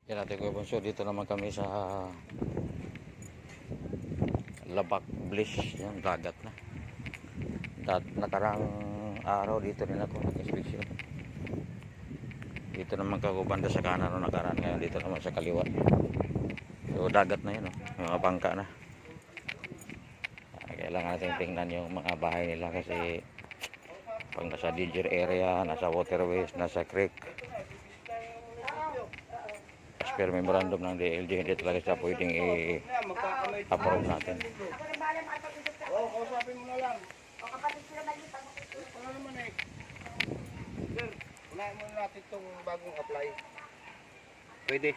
Yan natin Kuya Bonso, dito naman kami sa Labak Bliss, yan dagat na. Nakarang araw dito rin ako nag-inspeksyon. Dito naman kakubanda sa kanan o nakaraan, ngayon dito naman sa kaliwa. So dagat na yun, yung mga bangka na. Kailangan natin tingnan yung mga bahay nila kasi pag nasa danger area, nasa waterways, nasa creek, as per memorandum ng DLG, hindi talaga siya pwedeng i-approve natin. Oo, kausapin mo na lang. Wala naman eh. Sir, unahin muna natin itong bagong apply. Pwede?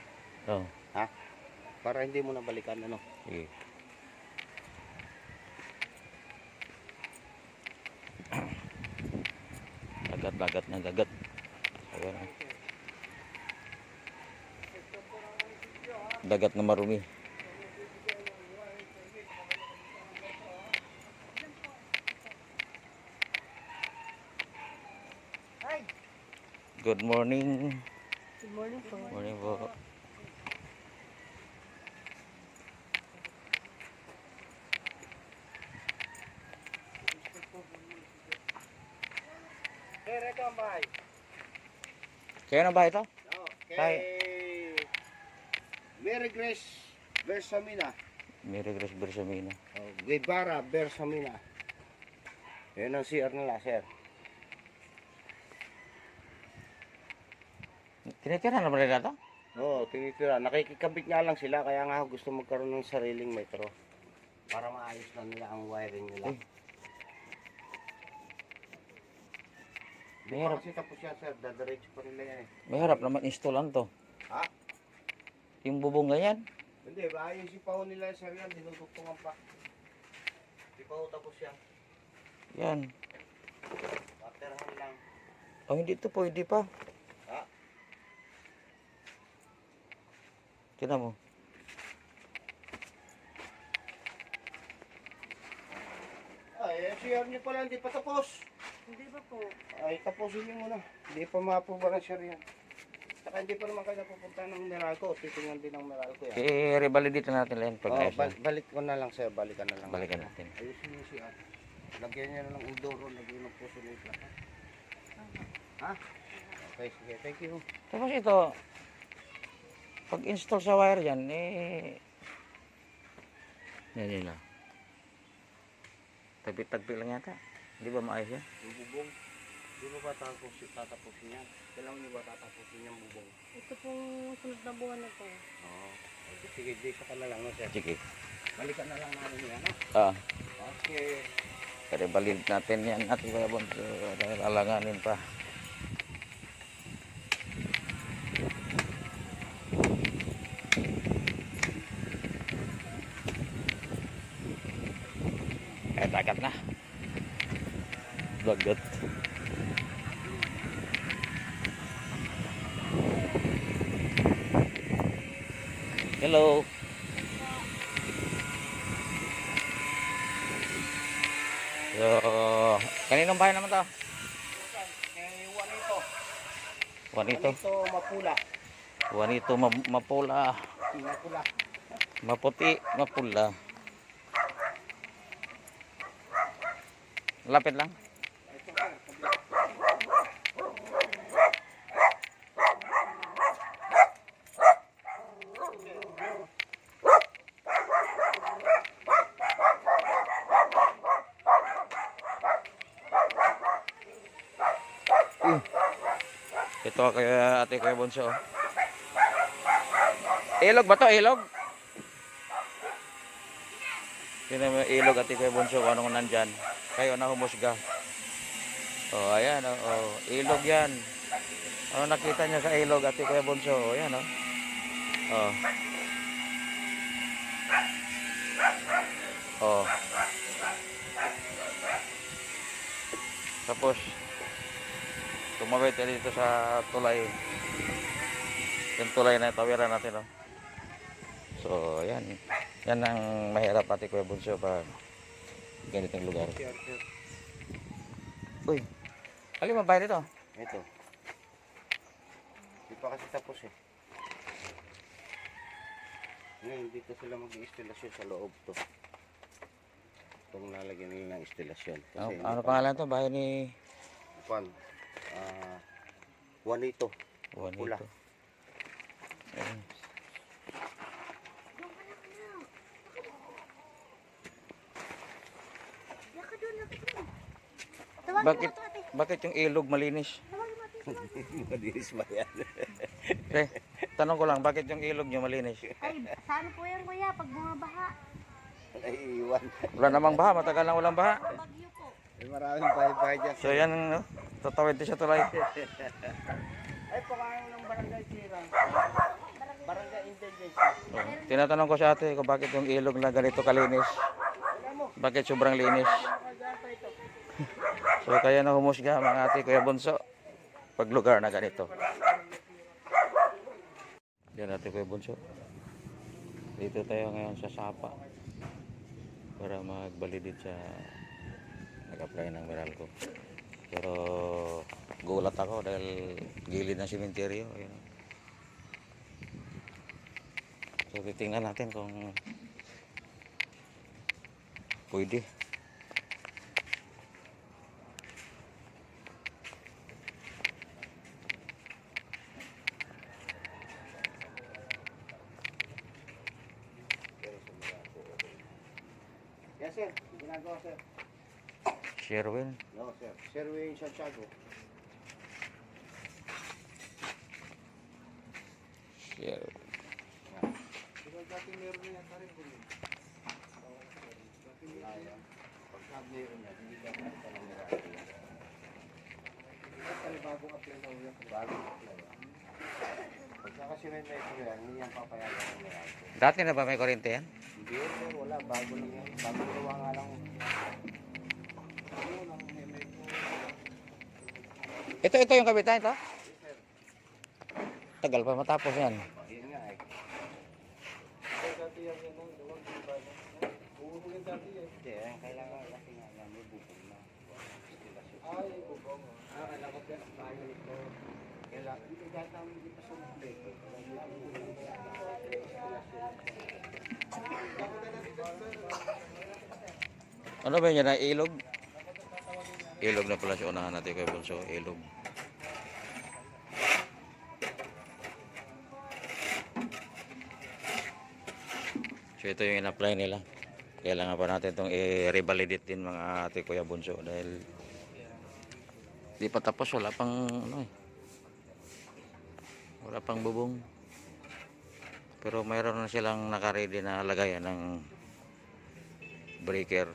Oh, Ha? Para hindi mo na balikan, ano? sige. Dagat na dagat. Ayan. Dagat na marumi. Good morning. Good morning po. Morning po. Sir, ito ang bahay. Kaya na ba ito? Oo, Kay- kay Mary Grace Bersamina. Mary Grace Bersamina. Oh, Guevara Bersamina. Yan ang CR nila, sir. Tinitira na ba rin ito? Oo, tinitira. Nakikikabit nga lang sila, kaya nga gusto magkaroon ng sariling metro. Para maayos na nila ang wiring nila. Uy. Di pa kasi tapos yan, sir. Dadiretso pa nila yan eh. May harap naman installan to. Ha? Yung bubong ganyan. Hindi, maayos yung paho nila, sir, yan. Dinudugtungan pa. Di pa ho tapos yan. Yan. Paterahan lang. Oh, hindi to pwede pa. Ha? Tingnan mo. Ay, CR nyo pala hindi pa tapos. Hindi ba po? Ay, tapusin nyo muna. Hindi pa ma-approve ang CR yan. Saka hindi pa naman kayo napupunta ng Meralco. Titingnan din ng Meralco yan. I-revalidate natin lang pag Oh, ayos na. balik ko na lang, sir. Balikan na lang. Balikan natin. Ayusin nyo CR. Lagyan nyo na ng Indoro. Lagyan ng puso na ito. Ha? Okay, sige. Thank you. Tapos ito, pag install sa wire yan, yan lang. Tagpi lang yata. Hindi ba maayos yan? Yung bubong. Di ba tatapusin yan? Kailangan nyo ba tatapusin yung bubong? Ito pong sunod na buwan na to. Oo. Sige, di ka na lang, no, sir. Sige. Balikan na lang namin yan, ha? Ah, Okay. i-revalidate natin yan at Kuya Bonso dahil alanganin pa. Dagat na. Dagat. Hello. So, kaninong bahay naman to? Eh, Juanito. Juanito. Juanito Mapula. Juanito mapula. Mapula. Maputi, mapula. Lapit lang. Ito, sir. Ito kay ate Kuya Bonso. Ilog ba to? Ilog? Tingnan mo yung ilog ate Kuya Bonso kung anong nandyan. Kayo na humusga. Oh, ayan oh. Oh, ilog yan. Ano nakita niya sa ilog ate Kuya Bonso? Oh, ayan oh. Oh. Oh. Tapos tumawid tayo dito sa tulay. Yung tulay na tawiran natin oh. So, ayan. Yan ang mahirap ate Kuya Bonso pag ganitong lugar. CR, sir. Uy, alin mabayad ito? Ito. Di pa kasi tapos eh. Ngayon, dito sila mag-i-instalasyon sa loob to. Itong nalagyan nila ng instalasyon. Kasi Ano pangalan to? Bahay ni Juan. Juanito. Pula. Juanito. Ayun. Bakit yung ilog malinis? Madinis ba yan? Eh, tanong ko lang, bakit yung ilog nyo malinis? Ay, saan po yan kuya pag bumabaha? Ay, iwan. Wala namang baha, matagal na walang baha. Bagyo po. Ay, maraming bahay-bahay dyan. So yan, no? Tatawid din siya tulay. Ay, pakain ng barangay sira. Barangay Intelligence. Oh, tinatanong ko sa ate kung bakit yung ilog na ganito kalinis. Bakit sobrang linis? So kaya na humusga mga ate Kuya Bunso pag lugar na ganito. Yan ate Kuya Bunso. Dito tayo ngayon sa Sapa para magbalidid sa nag-apply ng Meralco. Pero gulat ako dahil gilid ng sementeryo. Ayun. So titingnan natin kung pwede. Yes, sir. Ginagawa, sir. Sherwin. No, sir. Sherwin Santiago. Sherwin. Diba dati meron na yata rin kung pagka meron niya, hindi ka makita ng Meralco. Ay, bagong apply na ulit. Bagong apply. Pagka kasi may metro yan, hindi yan papayagan ng Meralco. Dati na ba may kuryente yan? Hindi yun, sir. Wala. Bago lang yan. Bago gawa nga lang. Ano lang, may metro. Ito yung kabitan ito? Tagal pa matapos yan. Yun nga eh. Hindi, kailangan kasi nga lang may bubong na. Ay, bubong. Alam ko pero bayo ito. Kailangan, hindi data hindi pa sumumpleto. Ano ba yun na ilog? Ilog na pala siya unahan natin kay Bunso. Ilog. So ito yung in-apply nila. Kailangan pa natin itong i-revalidate din mga ate Kuya Bunso dahil di pa tapos, wala pang ano eh. Wala pang bubong. Pero mayroon na silang naka-ready na lagayan ng breaker.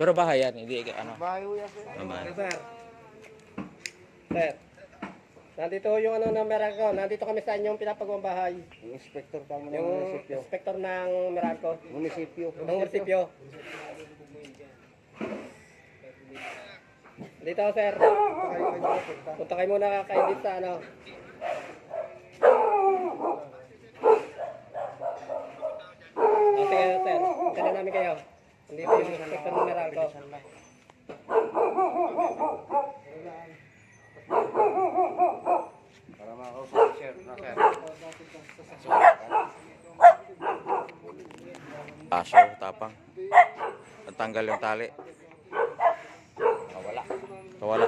Pero bahay yan, hindi ano. Bayo yan, sir. Bahay. Sir. Sir. Nandito yung ano ng Meralco. Nandito kami sa inyong pinapagawang bahay. Yung inspector tamo ng Yung munisipyo. inspector ng Meralco. Munisipyo. Ng munisipyo. Dito, sir. Punta kayo muna kayo dito sa ano. Okay, sir. Punta na namin kayo. Nandito yung inspector ng Meralco. Para makausap, sir. No, sir. Aso, tapang. At tanggal yung tali. Wala. Kawala.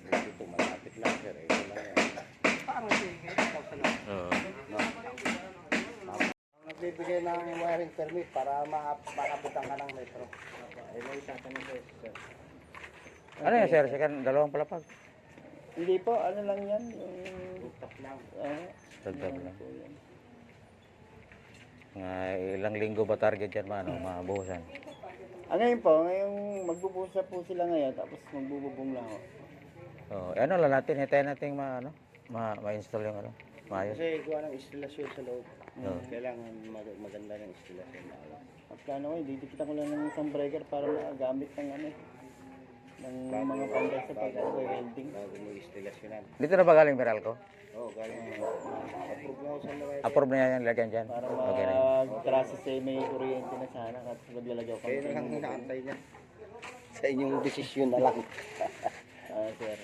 Ito, malapit lang, sir. Ito lang yan. Oo. Nagbibigay ng wiring permit para makabutan ka ng metro. Ay, may tatanong ko, sir. Ano yan sir? Second, dalawang palapag. Hindi po, ano lang yan. Butas lang. Dagdag lang. Po yan. Mga ilang linggo ba target yan, mano? Mabuhusan. Ngayon po, ngayong magbubusa po sila ngayon, tapos magbububong lang ho. Oh, ano lang natin, hintayin natin ma-install yung ano, maayos. Kasi gawa ng instalasyon sa loob. Oo. Kailangan maganda ng instalasyon na alam. At plano ko, didikitan ko lang ng isang breaker para magamit ng ano ng mga panday sa pag-welding. Bago mo instalasyonan. Dito na ba galing Meralco? Oo, galing approve na ako sa mga. Approve na yan, lagyan dyan. Para Okay na yun. mag-process eh, may kuryente na sana at maglalagay ko. Kaya na lang hinaantay niya. Sa inyong desisyon na lang. Sir.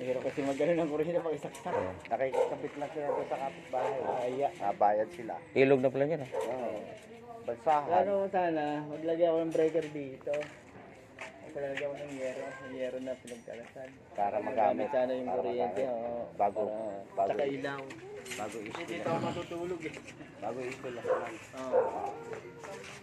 Pero kasi magano ng kuryente pag isaksak. Oo. Nakikikabit lang sila doon sa kapitbahay. Bayad sila. Ilog na pala yan, Oo. Bansahan. Plano ko sana, maglagay ako ng breaker dito. Maglagay ako ng yero na pinagkalasan. Para magamit sana yung kuryente. Bago tsaka ilaw. Bago install. Dito ako matutulog eh. Bago install lang. Oo.